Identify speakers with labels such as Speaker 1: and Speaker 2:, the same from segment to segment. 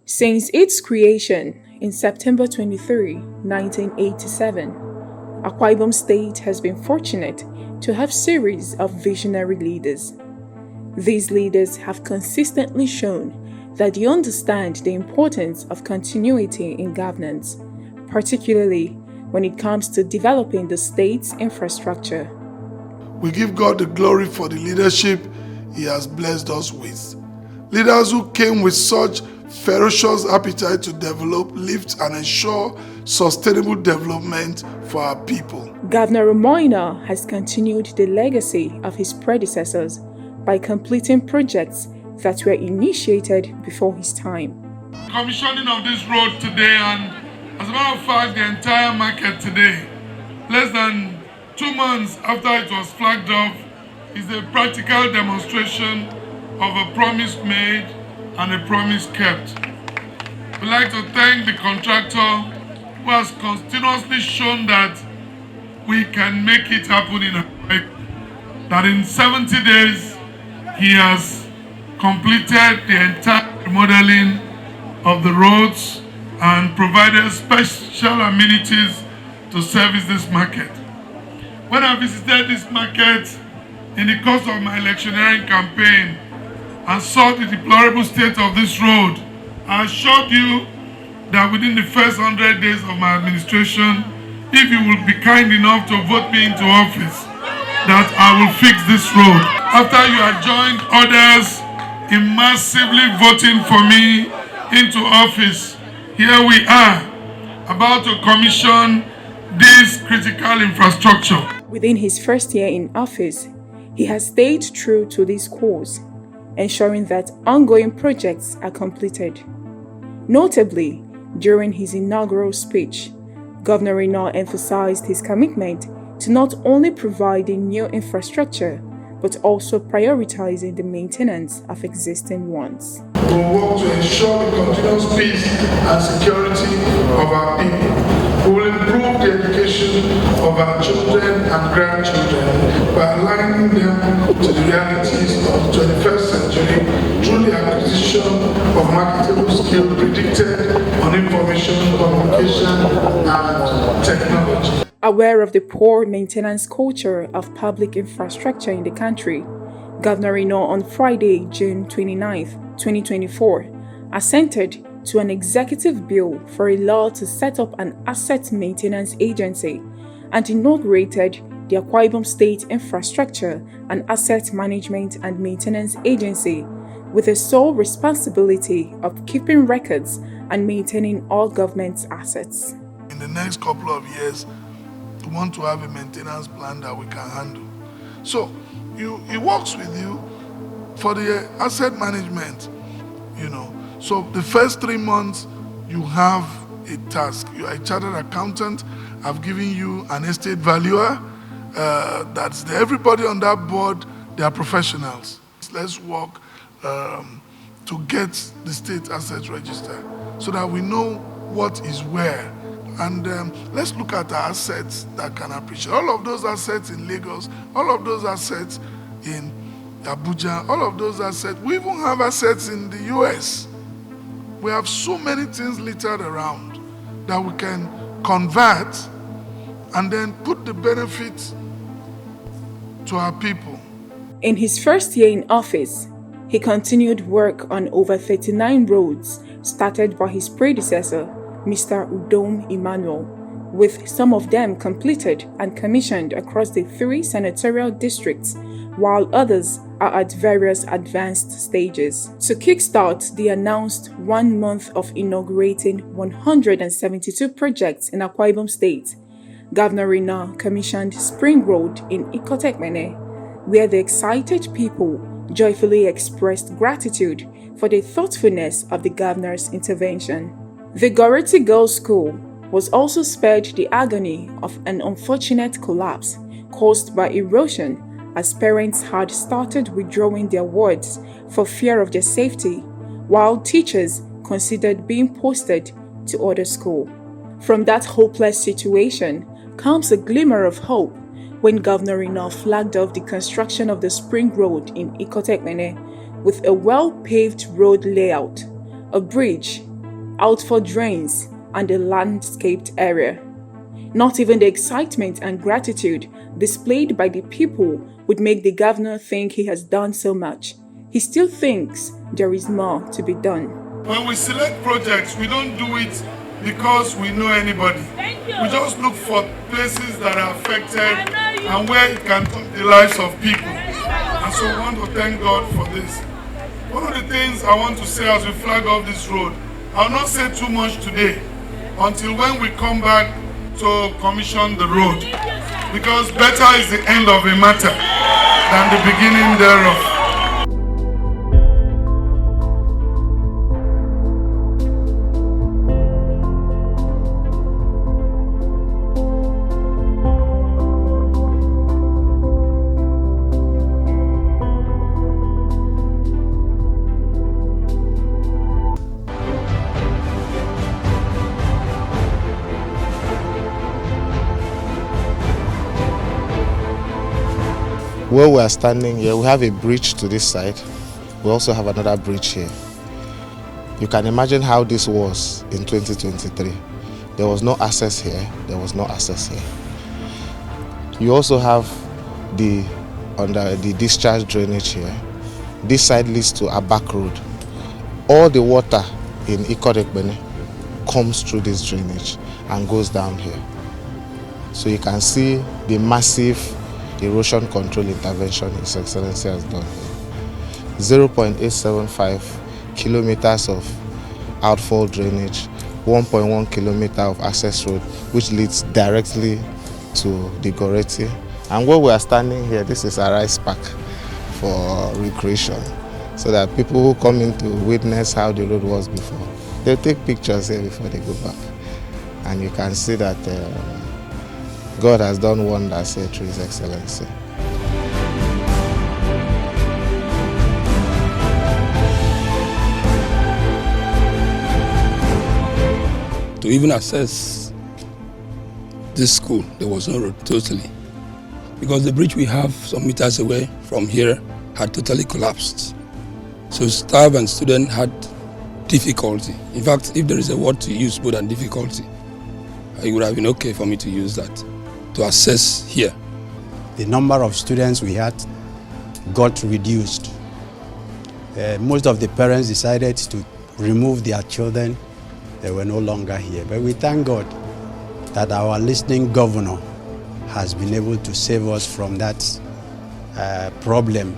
Speaker 1: Since its creation in September 23, 1987, Akwa Ibom State has been fortunate to have series of visionary leaders. These leaders have consistently shown that they understand the importance of continuity in governance, particularly when it comes to developing the state's infrastructure.
Speaker 2: We give God the glory for the leadership He has blessed us with. Leaders who came with such ferocious appetite to develop, lift, and ensure sustainable development for our people.
Speaker 1: Governor Umo Eno has continued the legacy of his predecessors by completing projects that were initiated before his time.
Speaker 3: Commissioning of this road today, and as a matter of fact, the entire market today, less than 2 months after it was flagged off, is a practical demonstration of a promise made and a promise kept. We'd like to thank the contractor who has continuously shown that we can make it happen in a way. That in 70 days, he has completed the entire remodeling of the roads and provided special amenities to service this market. When I visited this market in the course of my electioneering campaign and saw the deplorable state of this road, I assured you that within the first 100 days of my administration, if you will be kind enough to vote me into office, that I will fix this road. After you had joined others in massively voting for me into office, here we are about to commission this critical infrastructure.
Speaker 1: Within his first year in office, he has stayed true to this course, ensuring that ongoing projects are completed. Notably, during his inaugural speech, Governor Eno emphasized his commitment to not only providing new infrastructure, but also prioritizing the maintenance of existing ones.
Speaker 2: We will work to ensure the continuous peace and security of our people. We will improve the education of our children and grandchildren by aligning them to the realities of the 21st century through the acquisition of marketable skills predicted on information, communication, and technology.
Speaker 1: Aware of the poor maintenance culture of public infrastructure in the country, Governor Eno on Friday, June 29, 2024, assented to an executive bill for a law to set up an asset maintenance agency and inaugurated the Akwa Ibom State Infrastructure and Asset Management and Maintenance Agency with the sole responsibility of keeping records and maintaining all government's assets.
Speaker 2: In the next couple of years, we want to have a maintenance plan that we can handle. So it works with you for the asset management, So the first 3 months, you have a task. You are a chartered accountant. I've given you an estate valuer. That's there. Everybody on that board, they are professionals. Let's work to get the state assets register so that we know what is where. And let's look at our assets that can appreciate. All of those assets in Lagos, all of those assets in Abuja, all of those assets. We even have assets in the US. We have so many things littered around that we can convert and then put the benefits to our people.
Speaker 1: In his first year in office, he continued work on over 39 roads started by his predecessor, Mr. Udom Emmanuel, with some of them completed and commissioned across the 3 senatorial districts, while others are at various advanced stages. To kickstart the announced 1 month of inaugurating 172 projects in Akwa Ibom State, Governor Eno commissioned Spring Road in Ikotekmene, where the excited people joyfully expressed gratitude for the thoughtfulness of the governor's intervention. The Goreti Girls' School was also spared the agony of an unfortunate collapse caused by erosion, as parents had started withdrawing their wards for fear of their safety, while teachers considered being posted to other schools. From that hopeless situation comes a glimmer of hope when Governor Eno flagged off the construction of the Spring Road in Ikotekmene with a well-paved road layout, a bridge, outfall drains, and a landscaped area. Not even the excitement and gratitude displayed by the people would make the governor think he has done so much. He still thinks there is more to be done.
Speaker 3: When we select projects, we don't do it because we know anybody. We just look for places that are affected and where it can touch the lives of people. And so we want to thank God for this. One of the things I want to say as we flag off this road, I'll not say too much today until when we come back to commission the road. Because better is the end of a matter than the beginning thereof.
Speaker 4: Where we are standing here, we have a bridge to this side. We also have another bridge here. You can imagine how this was in 2023. There was no access here, there was no access here. You also have the discharge drainage here. This side leads to a back road. All the water in Ikorekbene comes through this drainage and goes down here. So you can see the massive erosion control intervention His Excellency has done here. 0.875 kilometers of outfall drainage, 1.1 kilometer of access road, which leads directly to the Goreti. And where we are standing here, this is a rice park for recreation, so that people who come in to witness how the road was before, they'll take pictures here before they go back. And you can see that God has done wonders here through His Excellency.
Speaker 5: To even access this school, there was no road totally, because the bridge we have some meters away from here had totally collapsed. So staff and students had difficulty. In fact, if there is a word to use more than difficulty, it would have been okay for me to use that, to access here.
Speaker 6: The number of students we had got reduced. Most of the parents decided to remove their children. They were no longer here. But we thank God that our listening governor has been able to save us from that problem.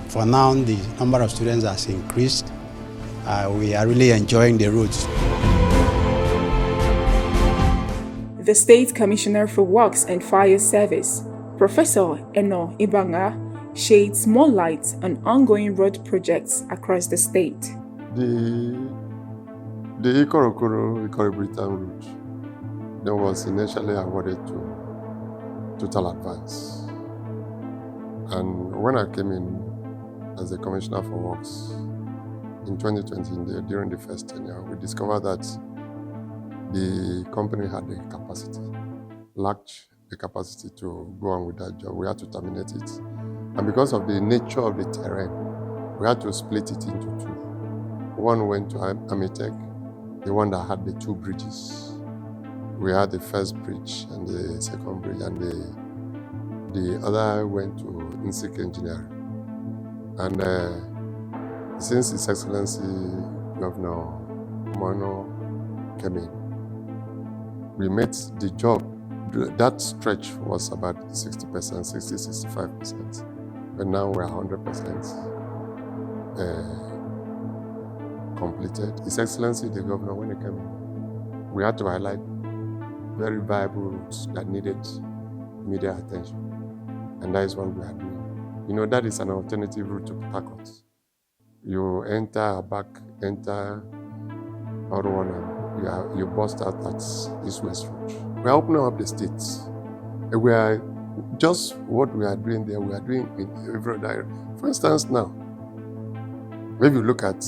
Speaker 6: For now, the number of students has increased. We are really enjoying the roads.
Speaker 1: The State Commissioner for Works and Fire Service, Professor Eno Ibanga, sheds more light on ongoing road projects across the state.
Speaker 7: The Ikorobritan route that was initially awarded to Total Advance. And when I came in as the Commissioner for Works in 2020, during the first tenure, we discovered that the company had the capacity, lacked the capacity to go on with that job. We had to terminate it. And because of the nature of the terrain, we had to split it into two. One went to Amitech, the one that had the two bridges. We had the first bridge and the second bridge, and the other went to Insik Engineering. And since His Excellency Governor Umo Eno came in, we made the job. That stretch was about 60%, 65%. But now we're 100% completed. His Excellency, the Governor, when he came in, we had to highlight very viable routes that needed immediate attention. And that is what we are doing. You know, that is an alternative route to Port Harcourt. You enter Abak, enter Oruana, you bust out at East-West Road. We are opening up the states. We are just what we are doing there, we are doing in every direction. For instance, now, if you look at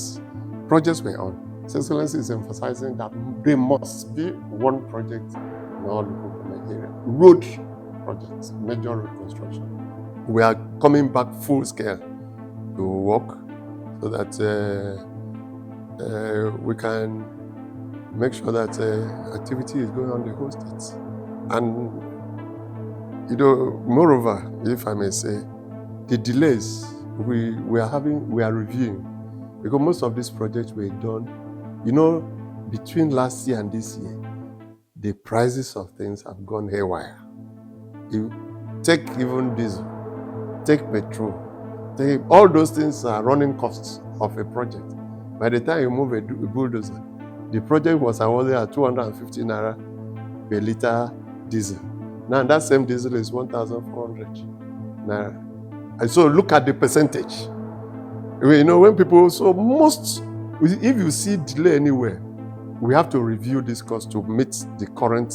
Speaker 7: projects we're on, His Excellency is emphasizing that there must be one project in all local government area. Road projects, major road construction. We are coming back full scale to work so that we can make sure that activity is going on the whole state. And, moreover, if I may say, the delays we are reviewing, because most of these projects were done, between last year and this year, the prices of things have gone haywire. You take even diesel, take petrol, all those things are running costs of a project. By the time you move a bulldozer, the project was awarded at 250 naira per liter diesel. Now that same diesel is 1,400 naira. And so look at the percentage. When people, if you see delay anywhere, we have to review this cost to meet the current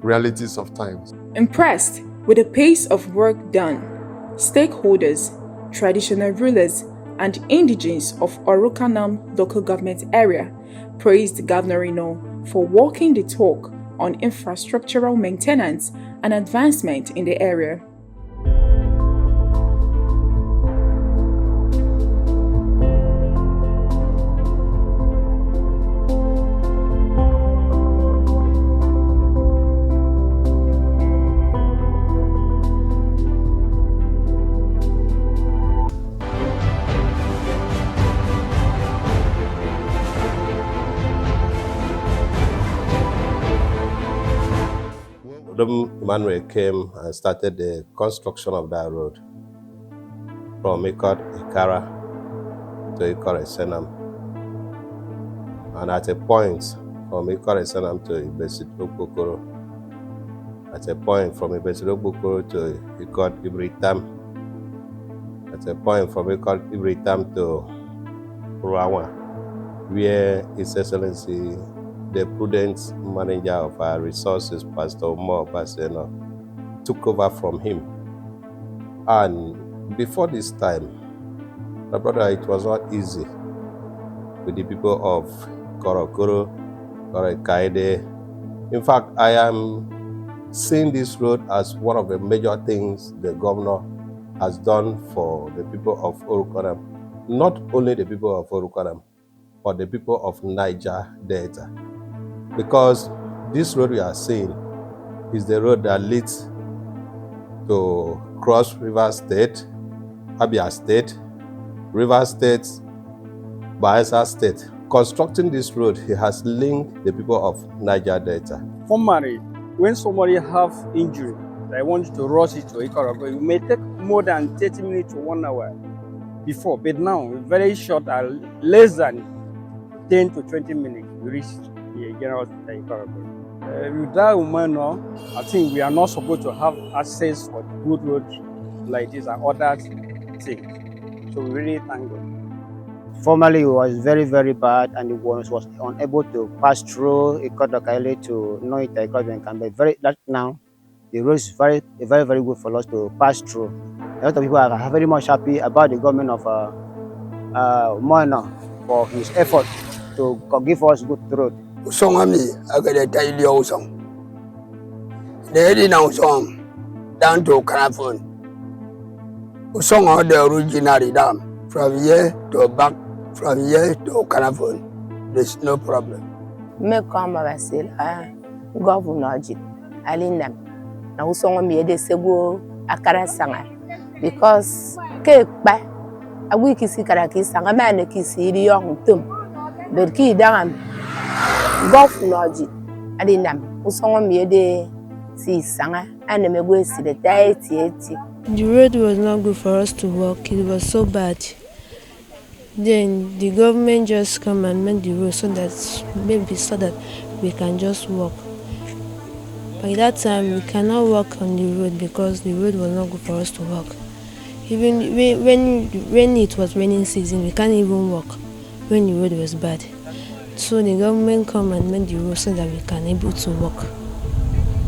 Speaker 7: realities of times.
Speaker 1: Impressed with the pace of work done, stakeholders, traditional rulers, and indigents of Orukanam local government area praised Governor Eno for walking the talk on infrastructural maintenance and advancement in the area.
Speaker 8: Ibom Emmanuel came and started the construction of that road from Ikara to Ikore Senam. And at a point from Ikore Senam to Ibesidokokoro, at a point from Ibesidokokoro to Ikot Ibritam, at a point from Ikot Ibritam to Urawa, where His Excellency, the prudent manager of our resources, Pastor Umo Eno, took over from him. And before this time, my brother, it was not easy with the people of Korokoro, Korekaide. In fact, I am seeing this road as one of the major things the governor has done for the people of Orukanam. Not only the people of Orukanam, but the people of Niger Delta. Because this road we are seeing is the road that leads to Cross River State, Abia State, River State, Bayelsa State. Constructing this road, he has linked the people of Niger Delta.
Speaker 9: Formerly, when somebody have injury, they want you to rush it to Ikorogo, it may take more than 30 minutes to 1 hour before, but now, very short, less than 10 to 20 minutes, we reach the general hospital in Ikorogo. With that woman, I think we are not supposed to have access for good roads like this and other things. So we really thank God.
Speaker 10: Formerly, it was very, very bad, and it was unable to pass through Ikodokaile to Noita Ikodokaile. But now, the road is very, very good for us to pass through. A lot of people are very much happy about the government of Umo Eno for his effort to give us good road.
Speaker 11: Usongami agade taili usong. Dedi na usong down to Kanafon. Usong are the original dam from here to back, from here to Kanafon. There's no problem.
Speaker 12: Me come abasela governor ji alinam na usong mi ede sego akara sanga because ke ba a wiki sikara ki sanga mane ki siri yong tum but ki dam governor ji alinam usong mi ede si sanga and me go si the tiety.
Speaker 13: The road was not good for us to walk. It was so bad. Then the government just come and made the road so that we can just walk. By that time, we cannot walk on the road because the road was not good for us to walk. Even when it was raining season, we can't even walk when the road was bad. So the government come and made the road so that we can able to walk.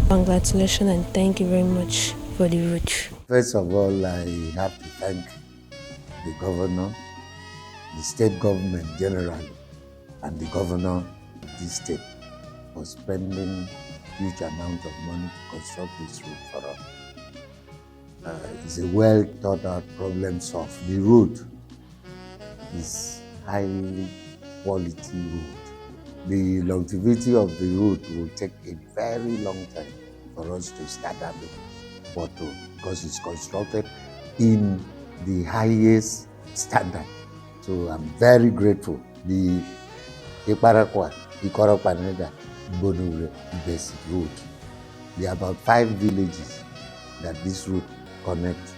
Speaker 13: Congratulations and thank you very much for the road.
Speaker 14: First of all, I have to thank the governor, the state government generally, and the governor of this state for spending huge amount of money to construct this road for us. It's a well thought out problem solved. The road is highly quality road. The longevity of the road will take a very long time for us to start having pothole because it's constructed in the highest standard. So I'm very grateful. The Iparakwa, Ikoropaneda, Bonure, Basic Road. There are about 5 villages that this route connects.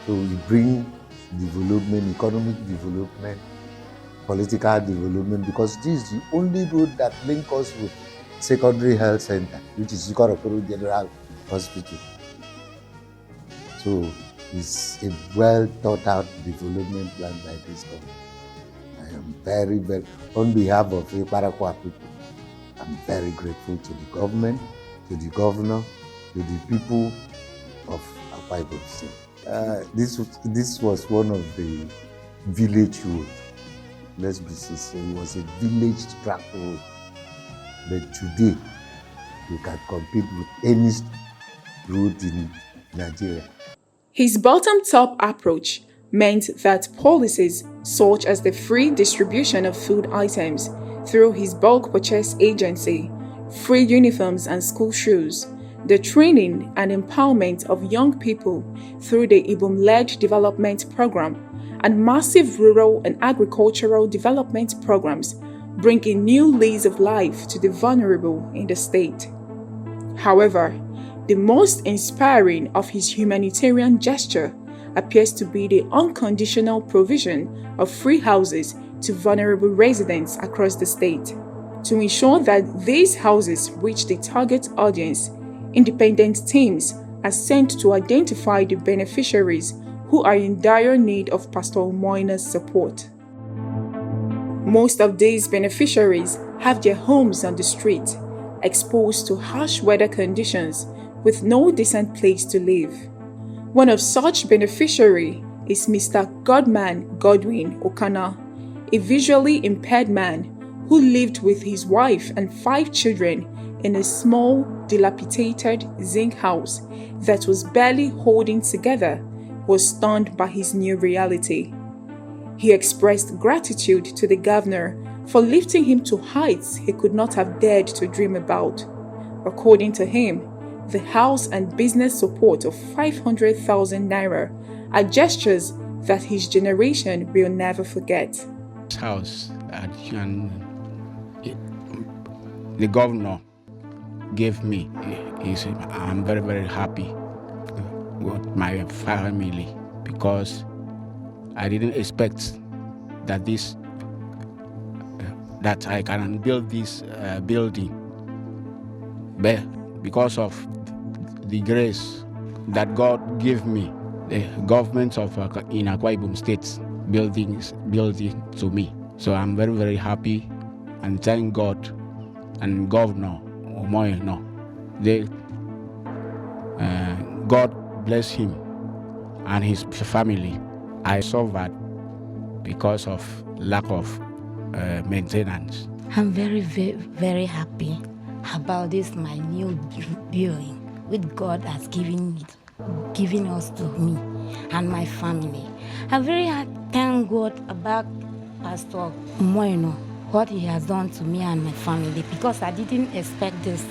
Speaker 14: So we bring development, economic development, political development, because this is the only road that links us with secondary health center, which is Ikoroporo General Hospital. So it's a well thought out development plan by this government. I am very, very, on behalf of Iparakwa people, I'm very grateful to the government, to the governor, to the people of Akwa Ibom State. This was one of the village roads. Let's be sincere, it was a village track road. But today, you can compete with any road in Nigeria.
Speaker 1: His bottom-top approach meant that policies such as the free distribution of food items through his bulk purchase agency, free uniforms and school shoes, the training and empowerment of young people through the Ibom-led development program, and massive rural and agricultural development programs bring a new lease of life to the vulnerable in the state. However, the most inspiring of his humanitarian gesture appears to be the unconditional provision of free houses to vulnerable residents across the state. To ensure that these houses reach the target audience, independent teams are sent to identify the beneficiaries who are in dire need of Pastor Umo Eno's support. Most of these beneficiaries have their homes on the street, exposed to harsh weather conditions with no decent place to live. One of such beneficiaries is Mr. Godman Godwin Okana, a visually impaired man who lived with his wife and 5 children in a small, dilapidated zinc house that was barely holding together. Was stunned by his new reality. He expressed gratitude to the governor for lifting him to heights he could not have dared to dream about. According to him, the house and business support of 500,000 naira are gestures that his generation will never forget.
Speaker 15: This house and the governor gave me, I'm very, very happy with my family because I didn't expect that that I can build this building, but because of the grace that God gave me, the government of in Akwa Ibom State building to me. So I'm very, very happy and thank God and Governor Umo Eno. God bless him and his family. I suffered because of lack of maintenance.
Speaker 16: I'm very, very, very happy about this, my new building, which God has given us to me and my family. I'm very thank God about Pastor Umo Eno, what he has done to me and my family, because I didn't expect this.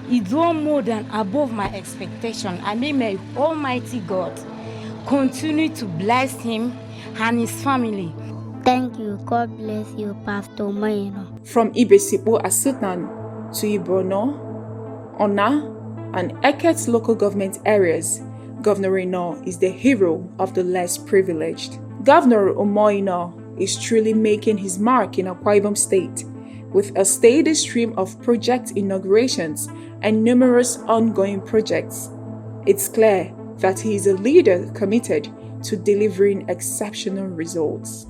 Speaker 16: It's done more than above my expectation. I mean, may Almighty God continue to bless him and his family.
Speaker 17: Thank you. God bless you, Pastor Umo Eno.
Speaker 1: From Ibesipo Asutan to Ibono, Ona, and Eket local government areas, Governor Eno is the hero of the less privileged. Governor Umo Eno is truly making his mark in Akwa Ibom State, with a steady stream of project inaugurations and numerous ongoing projects. It's clear that he is a leader committed to delivering exceptional results.